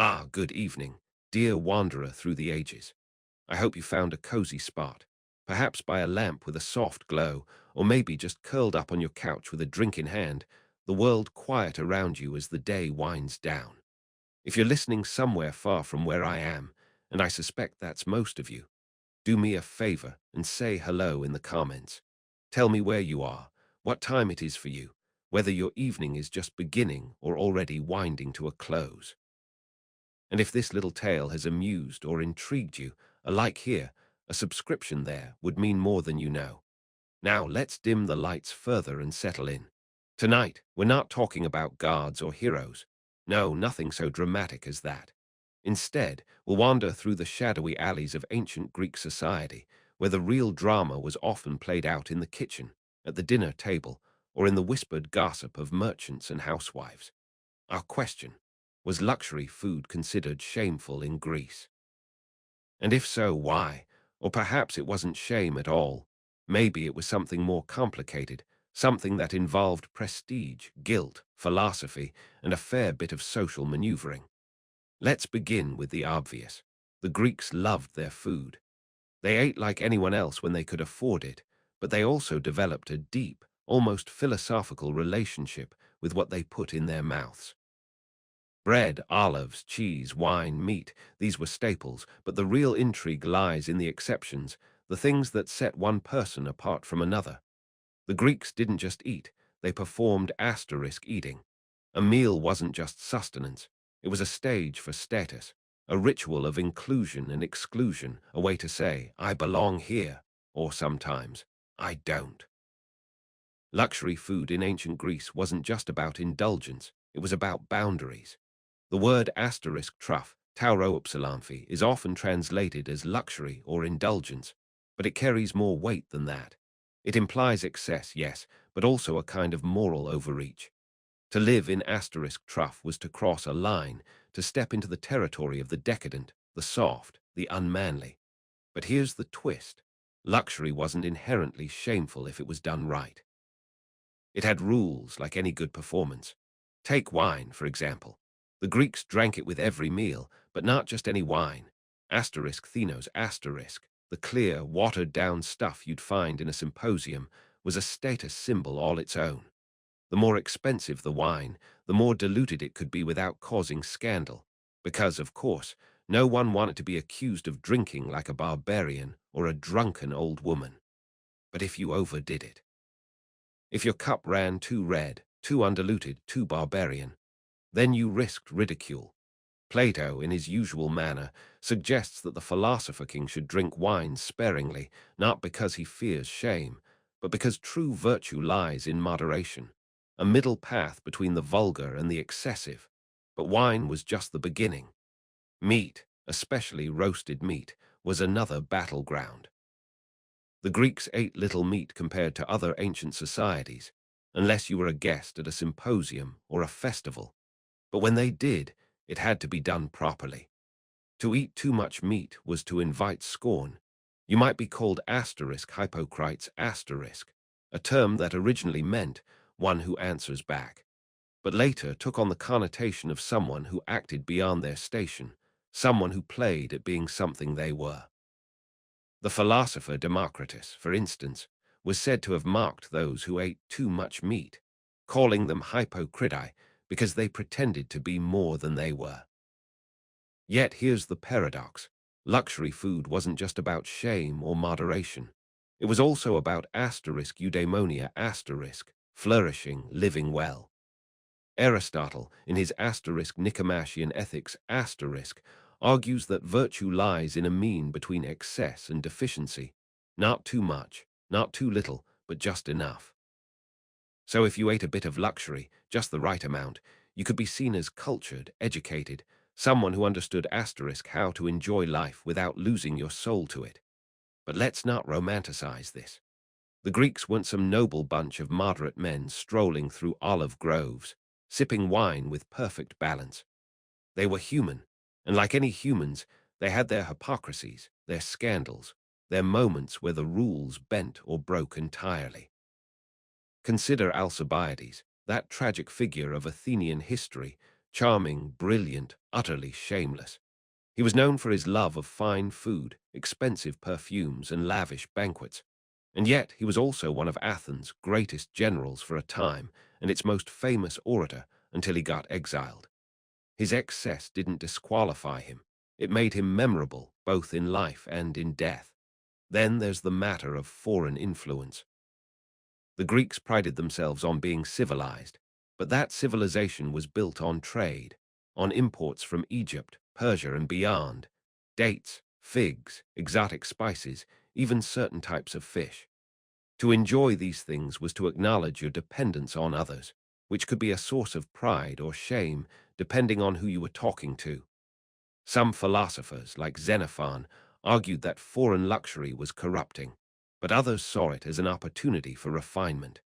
Ah, good evening, dear wanderer through the ages. I hope you found a cozy spot, perhaps by a lamp with a soft glow, or maybe just curled up on your couch with a drink in hand, the world quiet around you as the day winds down. If you're listening somewhere far from where I am, and I suspect that's most of you, do me a favor and say hello in the comments. Tell me where you are, what time it is for you, whether your evening is just beginning or already winding to a close. And if this little tale has amused or intrigued you, a like here, a subscription there would mean more than you know. Now let's dim the lights further and settle in. Tonight, we're not talking about gods or heroes. No, nothing so dramatic as that. Instead, we'll wander through the shadowy alleys of ancient Greek society, where the real drama was often played out in the kitchen, at the dinner table, or in the whispered gossip of merchants and housewives. Our question: was luxury food considered shameful in Greece? And if so, why? Or perhaps it wasn't shame at all. Maybe it was something more complicated, something that involved prestige, guilt, philosophy, and a fair bit of social maneuvering. Let's begin with the obvious. The Greeks loved their food. They ate like anyone else when they could afford it, but they also developed a deep, almost philosophical relationship with what they put in their mouths. Bread, olives, cheese, wine, meat, these were staples, but the real intrigue lies in the exceptions, the things that set one person apart from another. The Greeks didn't just eat, they performed asterisk eating. A meal wasn't just sustenance, it was a stage for status, a ritual of inclusion and exclusion, a way to say, I belong here, or sometimes, I don't. Luxury food in ancient Greece wasn't just about indulgence, it was about boundaries. The word asterisk truff, tauroopsilamphi, is often translated as luxury or indulgence, but it carries more weight than that. It implies excess, yes, but also a kind of moral overreach. To live in asterisk truff was to cross a line, to step into the territory of the decadent, the soft, the unmanly. But here's the twist. Luxury wasn't inherently shameful if it was done right. It had rules like any good performance. Take wine, for example. The Greeks drank it with every meal, but not just any wine. Asterisk thenos, asterisk, the clear, watered-down stuff you'd find in a symposium, was a status symbol all its own. The more expensive the wine, the more diluted it could be without causing scandal. Because, of course, no one wanted to be accused of drinking like a barbarian or a drunken old woman. But if you overdid it, if your cup ran too red, too undiluted, too barbarian, then you risked ridicule. Plato, in his usual manner, suggests that the philosopher king should drink wine sparingly, not because he fears shame, but because true virtue lies in moderation, a middle path between the vulgar and the excessive. But wine was just the beginning. Meat, especially roasted meat, was another battleground. The Greeks ate little meat compared to other ancient societies, unless you were a guest at a symposium or a festival. But when they did, it had to be done properly. To eat too much meat was to invite scorn. You might be called asterisk hypocrites asterisk, a term that originally meant one who answers back, but later took on the connotation of someone who acted beyond their station, someone who played at being something they were. The philosopher Democritus, for instance, was said to have mocked those who ate too much meat, calling them hypocriti because they pretended to be more than they were. Yet here's the paradox. Luxury food wasn't just about shame or moderation. It was also about asterisk eudaimonia asterisk, flourishing, living well. Aristotle, in his asterisk Nicomachean Ethics asterisk, argues that virtue lies in a mean between excess and deficiency, not too much, not too little, but just enough. So if you ate a bit of luxury, just the right amount, you could be seen as cultured, educated, someone who understood asterisk how to enjoy life without losing your soul to it. But let's not romanticize this. The Greeks weren't some noble bunch of moderate men strolling through olive groves, sipping wine with perfect balance. They were human, and like any humans, they had their hypocrisies, their scandals, their moments where the rules bent or broke entirely. Consider Alcibiades, that tragic figure of Athenian history, charming, brilliant, utterly shameless. He was known for his love of fine food, expensive perfumes, and lavish banquets. And yet he was also one of Athens' greatest generals for a time and its most famous orator until he got exiled. His excess didn't disqualify him. It made him memorable, both in life and in death. Then there's the matter of foreign influence. The Greeks prided themselves on being civilized, but that civilization was built on trade, on imports from Egypt, Persia, and beyond, dates, figs, exotic spices, even certain types of fish. To enjoy these things was to acknowledge your dependence on others, which could be a source of pride or shame depending on who you were talking to. Some philosophers, like Xenophon, argued that foreign luxury was corrupting, but others saw it as an opportunity for refinement.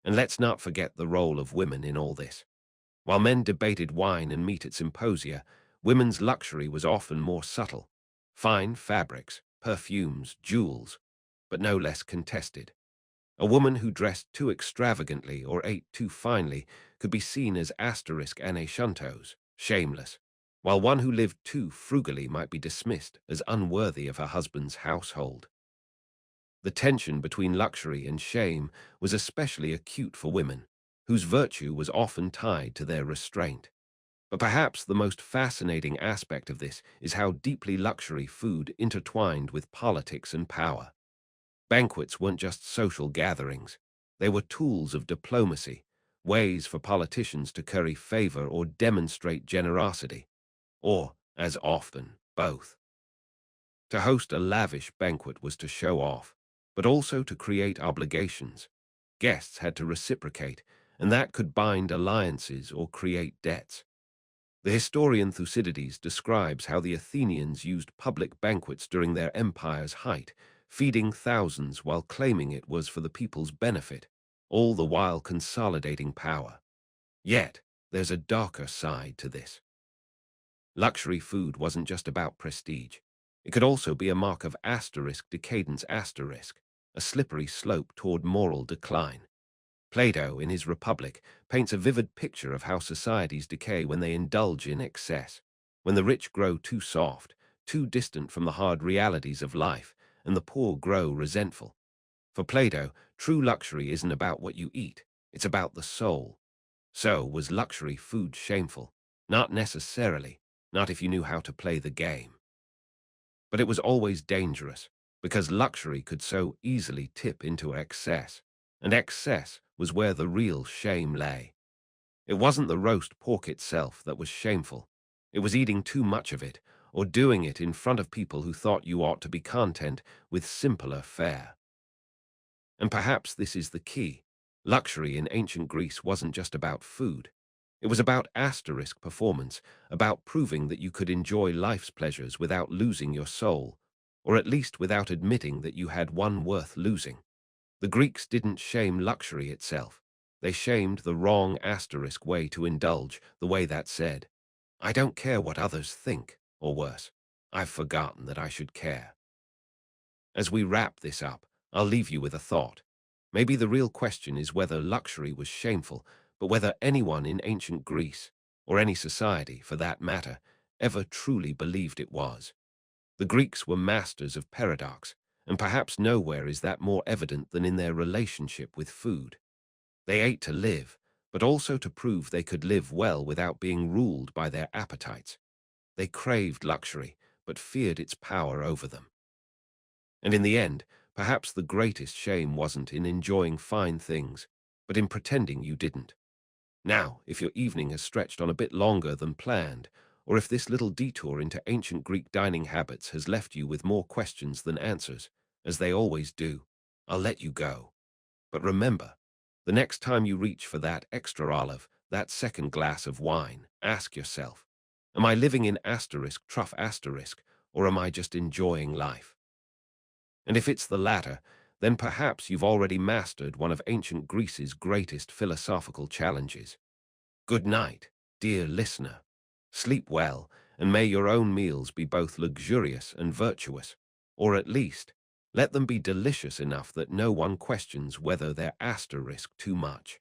And let's not forget the role of women in all this. While men debated wine and meat at symposia, women's luxury was often more subtle. Fine fabrics, perfumes, jewels, but no less contested. A woman who dressed too extravagantly or ate too finely could be seen as *anachuntos, shameless, while one who lived too frugally might be dismissed as unworthy of her husband's household. The tension between luxury and shame was especially acute for women, whose virtue was often tied to their restraint. But perhaps the most fascinating aspect of this is how deeply luxury food intertwined with politics and power. Banquets weren't just social gatherings. They were tools of diplomacy, ways for politicians to curry favor or demonstrate generosity, or, as often, both. To host a lavish banquet was to show off, but also to create obligations. Guests had to reciprocate, and that could bind alliances or create debts. The historian Thucydides describes how the Athenians used public banquets during their empire's height, feeding thousands while claiming it was for the people's benefit, all the while consolidating power. Yet, there's a darker side to this. Luxury food wasn't just about prestige. It could also be a mark of decadence, a slippery slope toward moral decline. Plato, in his Republic, paints a vivid picture of how societies decay when they indulge in excess, when the rich grow too soft, too distant from the hard realities of life, and the poor grow resentful. For Plato, true luxury isn't about what you eat, it's about the soul. So, was luxury food shameful? Not necessarily, not if you knew how to play the game. But it was always dangerous, because luxury could so easily tip into excess, and excess was where the real shame lay. It wasn't the roast pork itself that was shameful. It was eating too much of it, or doing it in front of people who thought you ought to be content with simpler fare. And perhaps this is the key. Luxury in ancient Greece wasn't just about food. It was about performance, about proving that you could enjoy life's pleasures without losing your soul, or at least without admitting that you had one worth losing. The Greeks didn't shame luxury itself. They shamed the wrong way to indulge, the way that said, "I don't care what others think," or worse, "I've forgotten that I should care." As we wrap this up, I'll leave you with a thought. Maybe the real question is whether luxury was shameful, but whether anyone in ancient Greece, or any society for that matter, ever truly believed it was. The Greeks were masters of paradox, and perhaps nowhere is that more evident than in their relationship with food. They ate to live, but also to prove they could live well without being ruled by their appetites. They craved luxury, but feared its power over them. And in the end, perhaps the greatest shame wasn't in enjoying fine things, but in pretending you didn't. Now, if your evening has stretched on a bit longer than planned, or if this little detour into ancient Greek dining habits has left you with more questions than answers, as they always do, I'll let you go. But remember, the next time you reach for that extra olive, that second glass of wine, ask yourself, am I living in truff or am I just enjoying life? And if it's the latter, then perhaps you've already mastered one of ancient Greece's greatest philosophical challenges. Good night, dear listener. Sleep well, and may your own meals be both luxurious and virtuous, or at least, let them be delicious enough that no one questions whether they're too much.